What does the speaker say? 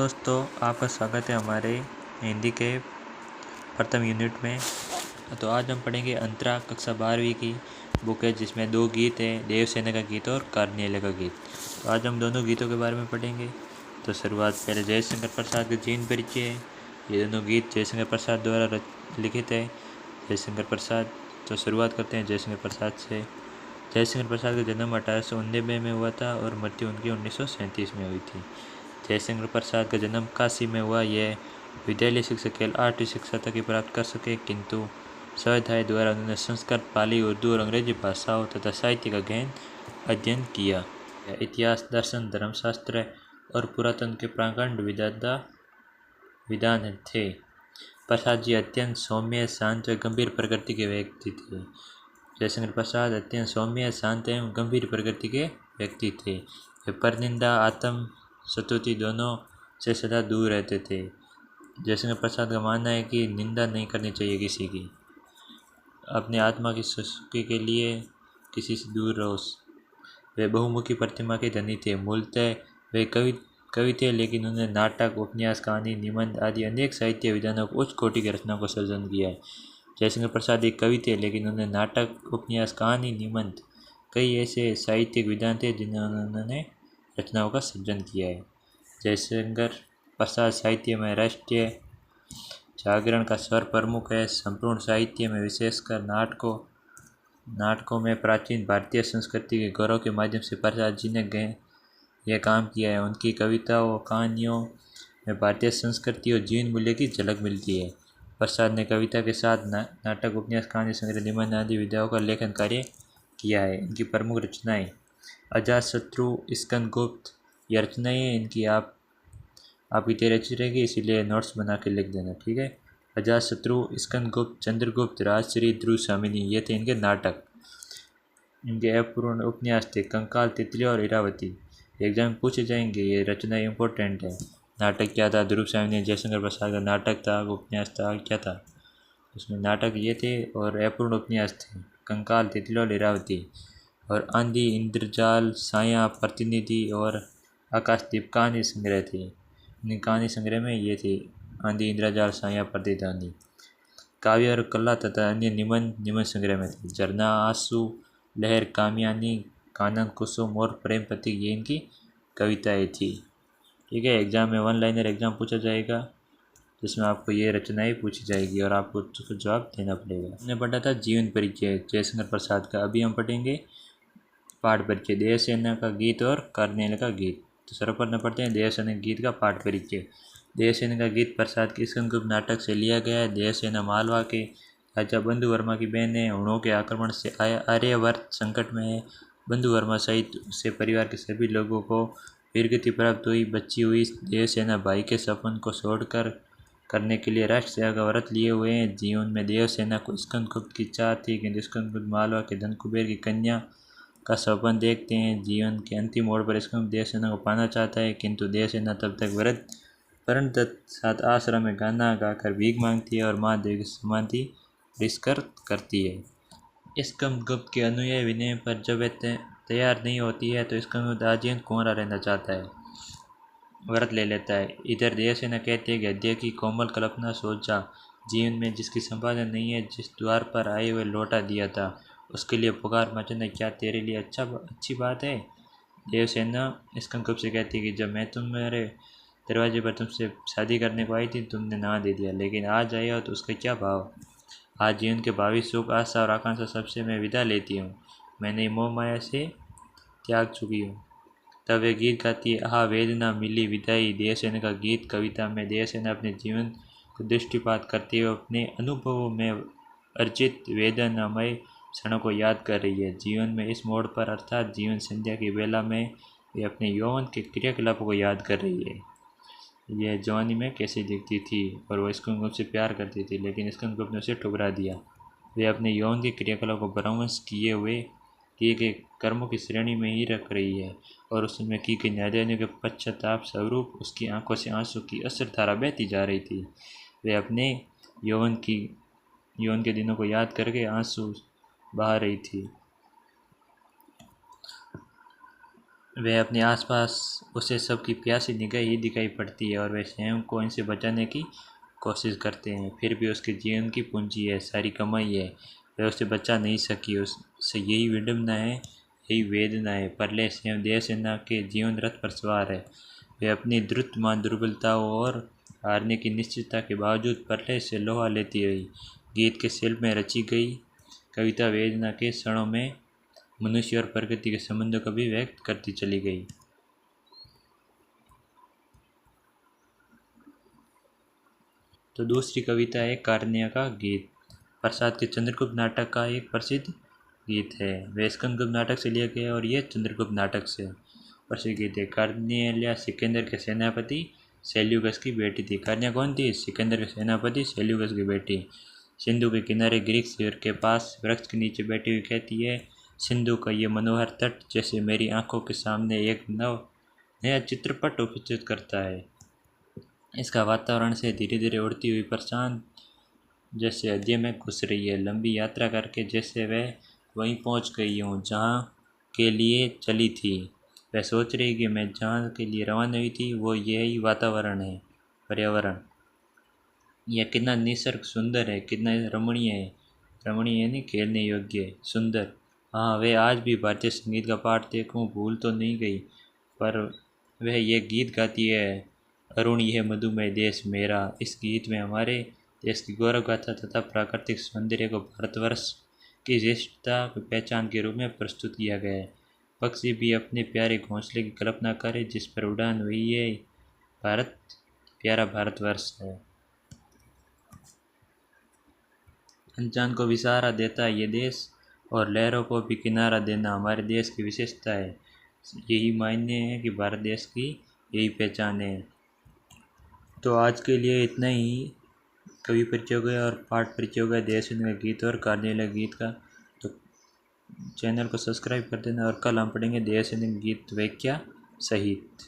दोस्तों, आपका स्वागत है हमारे हिंदी के प्रथम यूनिट में। तो आज हम पढ़ेंगे अंतरा कक्षा 12वीं की बुक है, जिसमें दो गीत हैं, देवसेना का गीत और कार्नियल का गीत। तो आज हम दोनों गीतों के बारे में पढ़ेंगे। तो शुरुआत पहले जयशंकर प्रसाद के जीवन परिचय है। ये दोनों गीत जयशंकर प्रसाद द्वारा लिखित है। जयशंकर प्रसाद। तो शुरुआत करते हैं जयशंकर प्रसाद से। जयशंकर प्रसाद का जन्म 1899 में हुआ था और मृत्यु उनकी 1937 में हुई थी। जयशंकर प्रसाद का जन्म काशी में हुआ। यह विद्यालय शिक्षा केवल 8वीं शिक्षा तक ही प्राप्त कर सके, किंतु स्वाध्याय द्वारा उन्होंने संस्कृत, पाली, उर्दू और अंग्रेजी भाषाओं तथा साहित्य का गहन अध्ययन किया। इतिहास, दर्शन, धर्मशास्त्र और पुरातन के प्रकांड विद्वान थे। प्रसाद जी अत्यंत सौम्य, शांत व गंभीर प्रकृति के व्यक्ति थे। जयशंकर प्रसाद अत्यंत सौम्य, शांत एवं गंभीर प्रकृति के व्यक्ति थे। वे परनिंदा, आत्म स्तुति दोनों से सदा दूर रहते थे। जयशंकर प्रसाद का मानना है कि निंदा नहीं करनी चाहिए किसी की। अपने आत्मा की सुखी के लिए किसी से दूर रहो। वे बहुमुखी प्रतिमा के धनी थे। मूलतः वे कवि थे, लेकिन उन्होंने नाटक, उपन्यास, कहानी, निबंध आदि अनेक साहित्य विधानों को उच्च कोटि की रचनाओं को सर्जन किया है। जयशंकर प्रसाद एक कवि थे, लेकिन उन्होंने नाटक, उपन्यास, कहानी, निबंध कई ऐसे साहित्यिक विधान थे जिन्होंने उन्होंने रचनाओं का सृजन किया है। जयशंकर प्रसाद साहित्य में राष्ट्रीय जागरण का स्वर प्रमुख है। संपूर्ण साहित्य में, विशेषकर नाटकों में प्राचीन भारतीय संस्कृति के गौरव के माध्यम से प्रसाद जी ने यह काम किया है। उनकी कविताओं और कहानियों में भारतीय संस्कृति और जीवन मूल्य की झलक मिलती है। प्रसाद ने कविता के साथ नाटक, उपन्यास, कहानी संग्रह, निबंध आदि विधाओं का लेखन कार्य किया है। इनकी प्रमुख रचनाएं अजातशत्रु, स्कंदगुप्त, ये रचनाएं इनकी आपकी तैयारी अच्छी रहेगी, इसीलिए नोट्स बना के लिख देना, ठीक है। अजातशत्रु, स्कंदगुप्त, चंद्रगुप्त, राजश्री, ध्रुवशामिनी, ये थे इनके नाटक। इनके अपूर्ण उपन्यास थे कंकाल, तितली और इरावती। एग्जाम में पूछे जाएंगे, ये रचना इम्पोर्टेंट है। नाटक क्या था? ध्रुवशामिनी जयशंकर प्रसाद का नाटक था, उपन्यास था, क्या था उसमें? नाटक ये थे और अपूर्ण उपन्यास थे कंकाल, तितली और इरावती। और आंधी, इंद्रजाल, साया, प्रतिनिधि और आकाशदीप कहानी संग्रह थे। इन कहानी संग्रह में ये थे आंधी, इंद्रजाल, साया, प्रतिनिधि। काव्य और कला तथा अन्य निबंध संग्रह में थे झरना, आंसू, लहर, कामयानी, कानन, कुसुम और प्रेम प्रतीक, ये इनकी कविताएं थी, ठीक है। एग्जाम में 1 लाइनर एग्जाम पूछा जाएगा, जिसमें आपको ये रचनाएं पूछी जाएगी और आपको उसका जवाब देना पड़ेगा। हमने पढ़ा था जीवन परिचय जयशंकर प्रसाद का। अभी हम पढ़ेंगे पाठ परिचय, देवसेना का गीत और कार्नियल का गीत। तो सर्वप्रथम पढ़ते हैं देवसेना गीत का पाठ परिचय। देवसेना का गीत प्रसाद के स्कंदगुप्त नाटक से लिया गया है। देवसेना मालवा के राजा बंधु वर्मा की बहन है। हुणों के आक्रमण से आर्यवर्त संकट में है। बंधु वर्मा सहित उसके परिवार के सभी लोगों को वीरगति प्राप्त हुई। बच्ची हुई देवसेना भाई के सपन को छोड़कर करने के लिए राष्ट्र सेवा का व्रत लिए हुए हैं। जीवन में देवसेना को स्कंदगुप्त की चाह थी, किंतु स्कंदगुप्त मालवा के धन कुबेर की कन्या का सपन देखते हैं। जीवन के अंतिम मोड़ पर स्कंदगुप्त देवसेना को पाना चाहता है, किंतु देवसेना तब तक व्रत परंतु साथ आश्रम में गाना गाकर भीख मांगती है और माँ देवी की समाधि बहिष्कार करती है। स्कंदगुप्त के अनुयायी विनय पर जब वह तैयार नहीं होती है तो स्कंदगुप्त आजीवन कुंवारा रहना चाहता है, व्रत ले लेता है। इधर देवसेना कहती है कि हृदय की कोमल कल्पना सोचा, जीवन में जिसकी संभावना नहीं है, जिस द्वार पर आए हुए लौटा दिया था, उसके लिए पुकार मचना क्या तेरे लिए अच्छी बात है? देवसेना स्कंदगुप्त से कहती है कि जब मैं तुम्हारे दरवाजे पर तुमसे शादी करने को आई थी, तुमने ना दे दिया, लेकिन आज आए हो तो उसका क्या भाव? आज जीवन के भावी सुख, आशा और आकांक्षा सबसे मैं विदा लेती हूँ। मैंने मोह माया से त्याग चुकी हूँ। तब वे गीत गाती है, आहा वेदना मिली विदाई। देवसेना का गीत कविता में देवसेना अपने जीवन को दृष्टिपात करते हुए अपने अनुभवों में अर्जित वेदनामय क्षणों को याद कर रही है। जीवन में इस मोड़ पर अर्थात जीवन संध्या की बेला में वे अपने यौवन के क्रियाकलापों को याद कर रही है। यह जवानी में कैसी दिखती थी और वह स्कंदगुप्त से प्यार करती थी, लेकिन स्कंदगुप्त ने उसे ठुकरा दिया। वे अपने यौवन के क्रियाकलाप को भ्रंश किए गए कर्मों की श्रेणी में ही रख रही है और उसमें की गई नादानियों के पश्चाताप स्वरूप उसकी आंखों से आंसू की असरधारा बहती जा रही थी। वे अपने यौवन के दिनों को याद करके आंसू बहा रही थी। वह अपने आसपास उसे सबकी प्यासी निगाह ही दिखाई पड़ती है और वह स्वयं को इनसे बचाने की कोशिश करते हैं। फिर भी उसके जीवन की पूंजी है, सारी कमाई है, वह उसे बचा नहीं सकी। उससे यही विडम्बना है, यही वेदना है। प्रलय स्वयं देवसेना के जीवन रथ पर सवार है। वे अपनी द्रुतमान दुर्बलताओं और हारने की निश्चितता के बावजूद प्रलय से लोहा लेती रही। गीत के शिल्प में रची गई कविता वेदना के क्षणों में मनुष्य और प्रकृति के संबंधों को भी व्यक्त करती चली गई। तो दूसरी कविता है कार्निया का गीत। प्रसाद के चंद्रगुप्त नाटक का एक प्रसिद्ध गीत है। वह स्कंदगुप्त नाटक से लिया गया और यह चंद्रगुप्त नाटक से प्रसिद्ध गीत है। कार्निया सिकंदर के सेनापति सेल्यूकस की बेटी थी। कार्निया कौन थी? सिकंदर के सेनापति सेल्यूकस की बेटी। सिंधु के किनारे ग्रीक शिविर के पास वृक्ष के नीचे बैठी हुई कहती है, सिंधु का ये मनोहर तट जैसे मेरी आंखों के सामने एक नया चित्रपट उपस्थित करता है। इसका वातावरण से धीरे धीरे उड़ती हुई प्रशांत जैसे हृदय में घुस रही है। लंबी यात्रा करके जैसे वह वहीं पहुंच गई हूँ जहाँ के लिए चली थी। वह सोच रही कि मैं जहाँ के लिए रवाना हुई थी वो यही वातावरण है, पर्यावरण। यह कितना निसर्ग सुंदर है, कितना रमणीय है। रमणीय यानी खेलने योग्य, सुंदर। हाँ, वे आज भी भारतीय संगीत का पाठ देखूं भूल तो नहीं गई, पर वह ये गीत गाती है, अरुण यह मधुमेह देश मेरा। इस गीत में हमारे देश की गौरव गाथा तथा प्राकृतिक सौंदर्य को भारतवर्ष की श्रेष्ठता की पहचान के रूप में प्रस्तुत किया गया है। पक्षी भी अपने प्यारे घोंसले की कल्पना करे जिस पर उड़ान हुई है। भारत प्यारा भारतवर्ष है। अनजान को भी सहारा देता है ये देश, और लहरों को भी किनारा देना हमारे देश की विशेषता है। यही मायने है कि भारत देश की यही पहचान है। तो आज के लिए इतना ही। कवि परिचय हो गया और पाठ परिचय हो गया देवसेना का गीत और कार्निया गीत का। तो चैनल को सब्सक्राइब कर देना और कल हम पढ़ेंगे देवसेना गीत व्याख्या सहित।